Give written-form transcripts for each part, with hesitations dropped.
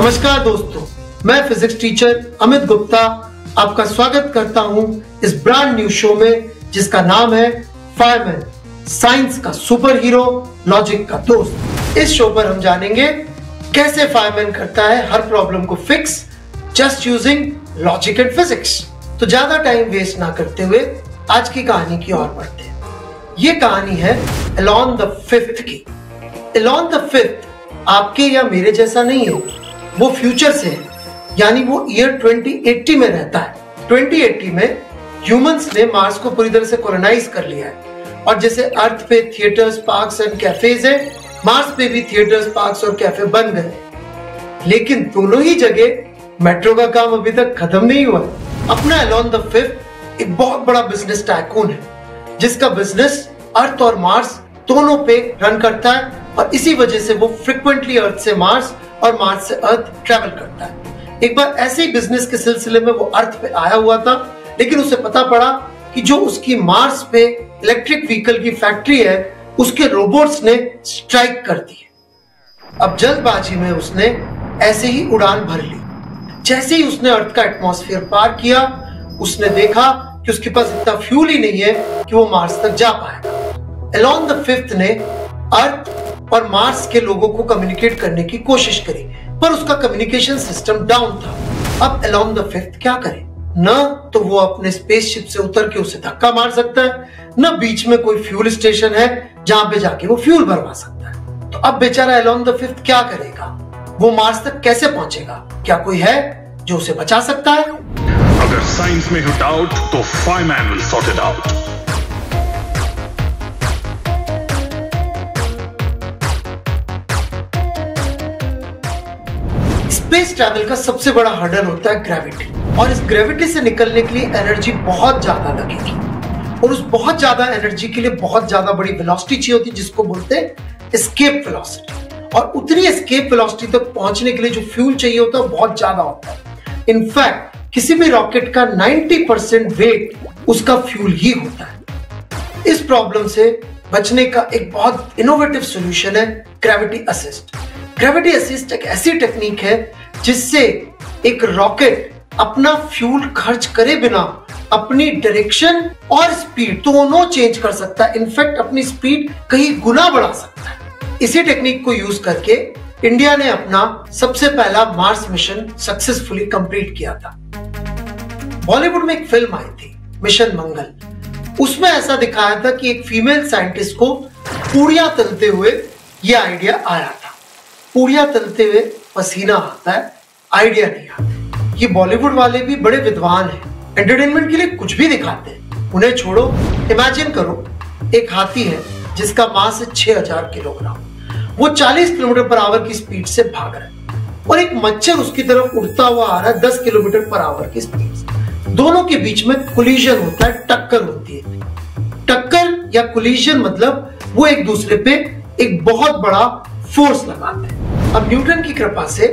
नमस्कार दोस्तों, मैं फिजिक्स टीचर अमित गुप्ता आपका स्वागत करता हूं इस ब्रांड न्यू शो में जिसका नाम है फायरमैन, साइंस का सुपर हीरो, लॉजिक का दोस्त। इस शो पर हम जानेंगे कैसे फायरमैन करता है हर प्रॉब्लम को fix just using logic and physics. तो ज्यादा टाइम वेस्ट ना करते हुए आज की कहानी की ओर बढ़ते हैं। ये कहानी है एलॉन द फिफ्थ की। एलॉन द फिफ्थ आपके या मेरे जैसा नहीं है, वो फ्यूचर से है, यानी वो ईयर 2080 में रहता है। 2080 में ह्यूमंस ने मार्स को पूरी तरह से कॉलोनाइज कर लिया है और जैसे अर्थ पे थिएटर्स, पार्क्स एंड कैफेज है, मार्स पे भी थिएटर्स, पार्क्स और कैफे बन गए। लेकिन दोनों ही जगह मेट्रो का काम अभी तक खत्म नहीं हुआ। अपना एलॉन द फिफ्थ एक बहुत बड़ा बिजनेस टाइकून है जिसका बिजनेस अर्थ और मार्स दोनों पे रन करता है और इसी वजह से वो फ्रिक्वेंटली अर्थ से मार्स और मार्स से अर्थ ट्रैवल करता है। एक बार ऐसे ही बिजनेस के सिलसिले में वो अर्थ पे आया हुआ था, लेकिन उसे पता पड़ा कि जो उसकी मार्स पे इलेक्ट्रिक व्हीकल की फैक्ट्री है उसके रोबोट्स ने स्ट्राइक कर दी है। अब जल्दबाजी में उसने ऐसे ही उड़ान भर ली। जैसे ही उसने अर्थ का एटमॉस्फेयर पार किया, उसने देखा कि उसके पास इतना फ्यूल ही नहीं है कि वो मार्स तक जा पाएगा। एलॉन द फिफ्थ ने अर्थ और मार्स के लोगों को कम्युनिकेट करने की कोशिश करी, पर उसका कम्युनिकेशन सिस्टम डाउन था। अब एलॉन द फिफ्थ क्या करे? न तो वो अपने स्पेसशिप से उतर के उसे धक्का मार सकता है, न बीच में कोई फ्यूल स्टेशन है जहां पे जाके वो फ्यूल भरवा सकता है। तो अब बेचारा एलॉन द फिफ्थ क्या करेगा? वो मार्स तक कैसे पहुंचेगा? क्या कोई है जो उसे बचा सकता है? अगर साइंस में हो डाउट तो fireman will sort it out. Space travel का सबसे बड़ा हर्डल होता है ग्रेविटी, और इस ग्रेविटी से निकलने के लिए एनर्जी बहुत ज्यादा लगेगी और उस बहुत ज्यादा एनर्जी के लिए बहुत ज्यादा बड़ी वेलोसिटी चाहिए होती है जिसको बोलते हैं एस्केप वेलोसिटी। और उतनी एस्केप वेलोसिटी तक पहुंचने के लिए जो फ्यूल चाहिए होता है बहुत ज्यादा होता है। इनफैक्ट किसी भी रॉकेट का 90% वेट उसका फ्यूल ही होता है। इस प्रॉब्लम से बचने का एक बहुत इनोवेटिव सॉल्यूशन है ग्रेविटी असिस्ट। ग्रेविटी असिस्ट एक ऐसी टेक्निक है जिससे एक रॉकेट अपना फ्यूल खर्च करे बिना अपनी डायरेक्शन और स्पीड दोनों चेंज कर सकता है। इनफैक्ट अपनी स्पीड कई गुना बढ़ा सकता है। इसी टेक्निक को यूज करके इंडिया ने अपना सबसे पहला मार्स मिशन सक्सेसफुली कंप्लीट किया था। बॉलीवुड में एक फिल्म आई थी मिशन मंगल। उसमें ऐसा दिखाया था कि एक फीमेल साइंटिस्ट को पूड़ियां तलते हुए यह आइडिया आया था। पूड़ियां तलते हुए पसीना आता है, आइडिया नहीं आता। ये बॉलीवुड वाले भी बड़े विद्वान हैं, एंटरटेनमेंट के लिए कुछ भी दिखाते हैं। उन्हें छोड़ो, इमेजिन करो एक हाथी है जिसका मास है 6000 किलोग्राम। वो 40 किलोमीटर पर आवर की स्पीड से भाग रहा है और एक मच्छर उसकी तरफ उड़ता हुआ आ रहा है 10 किलोमीटर पर आवर की स्पीड से। दोनों के बीच में कोलिजन होता है, टक्कर होती है। टक्कर या कोलिजन मतलब वो एक दूसरे पे एक बहुत बड़ा फोर्स लगाते हैं। अब न्यूटन की कृपा से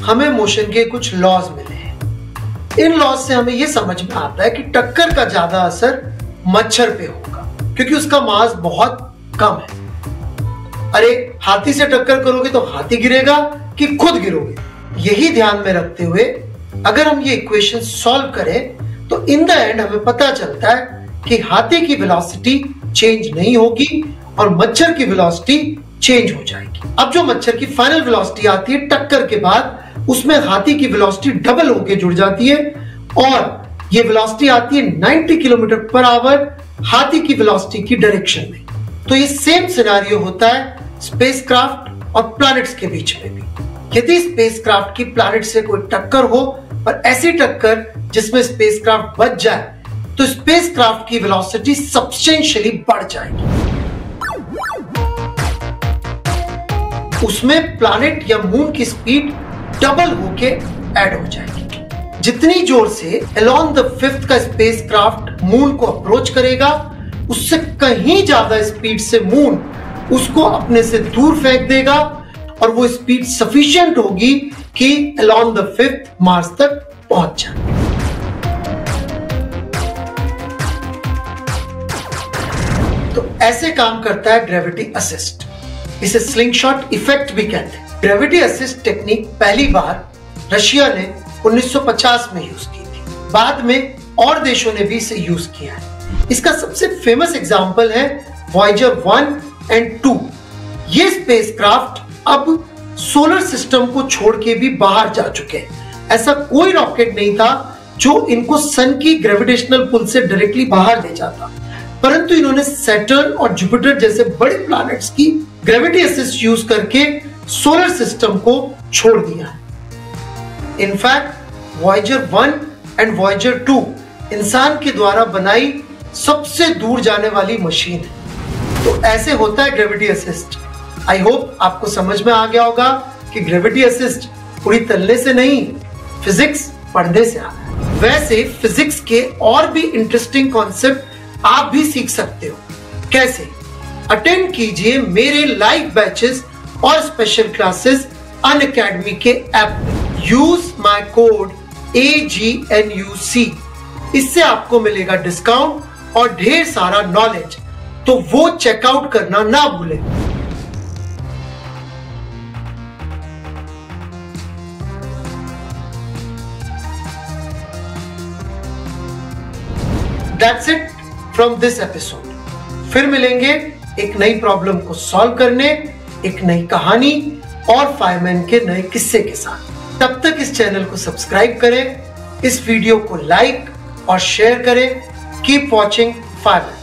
हमें मोशन के कुछ लॉज मिले हैं। इन लॉज से हमें यह समझ में आता है कि टक्कर का ज्यादा असर मच्छर पे होगा क्योंकि उसका मास बहुत कम है। अरे हाथी से टक्कर करोगे तो हाथी गिरेगा कि खुद गिरोगे? यही ध्यान में रखते हुए अगर हम ये इक्वेशन सॉल्व करें तो इन द एंड हमें पता चलता है कि हाथी की वेलोसिटी चेंज नहीं होगी और मच्छर की वेलोसिटी चेंज हो जाएगी। अब जो मच्छर की फाइनल वेलोसिटी आती है टक्कर के बाद, उसमें हाथी की वेलोसिटी डबल होके जुड़ जाती है और ये वेलोसिटी आती है 90 किलोमीटर पर आवर हाथी की वेलोसिटी की डायरेक्शन में। तो ये सेम सिनेरियो होता है स्पेसक्राफ्ट और प्लैनेट्स के बीच में भी। यदि स्पेसक्राफ्ट की प्लैनेट से कोई टक्कर हो और ऐसी टक्कर जिसमें स्पेसक्राफ्ट बच जाए तो स्पेसक्राफ्ट की वेलोसिटी सब्सटेंशियली बढ़ जाएगी। उसमें प्लैनेट या मून की स्पीड डबल होके ऐड हो जाएगी। जितनी जोर से एलॉन द फिफ्थ का स्पेसक्राफ्ट मून को अप्रोच करेगा, उससे कहीं ज्यादा स्पीड से मून उसको अपने से दूर फेंक देगा और वो स्पीड सफिशिएंट होगी कि एलॉन द फिफ्थ मार्स तक पहुंच जाए। तो ऐसे काम करता है ग्रेविटी असिस्ट। इसे स्लिंगशॉट इफेक्ट भी कहते हैं। ग्रेविटी असिस्ट टेक्निक पहली बार रशिया ने 1950 में यूज की थी। बाद में और देशों ने भी इसे यूज किया है। इसका सबसे फेमस एग्जांपल है वॉयेजर 1 एंड 2। ये स्पेसक्राफ्ट अब सोलर सिस्टम को छोड़ के भी बाहर जा चुके हैं। ऐसा कोई रॉकेट नहीं था जो इनको सन की ग्रेविटेशनल पुल से डायरेक्टली बाहर ले जाता, परंतु इन्होंने सैटर्न और जुपिटर जैसे बड़े प्लैनेट्स की ग्रेविटी असिस्ट यूज करके सोलर सिस्टम को छोड़ दिया है। इनफैक्ट वॉयेजर 1 एंड वॉयेजर 2 इंसान के द्वारा बनाई सबसे दूर जाने वाली मशीन है। तो ऐसे होता है ग्रेविटी असिस्ट। आई होप आपको समझ में आ गया होगा कि ग्रेविटी असिस्ट पूरी तल्ले से नहीं, फिजिक्स पढ़ने से आता है। वैसे फिजिक्स के और भी इंटरेस्टिंग कॉन्सेप्ट आप भी सीख सकते हो। कैसे? अटेंड कीजिए मेरे लाइव बैचेस और स्पेशल क्लासेस अनअकैडमी के ऐप में। यूज माय कोड AGNUC, इससे आपको मिलेगा डिस्काउंट और ढेर सारा नॉलेज, तो वो चेकआउट करना ना भूलें। That's it from this episode। फिर मिलेंगे एक नई प्रॉब्लम को सॉल्व करने, एक नई कहानी और फायरमैन के नए किस्से के साथ। तब तक इस चैनल को सब्सक्राइब करें, इस वीडियो को लाइक और शेयर करें। Keep watching fireman.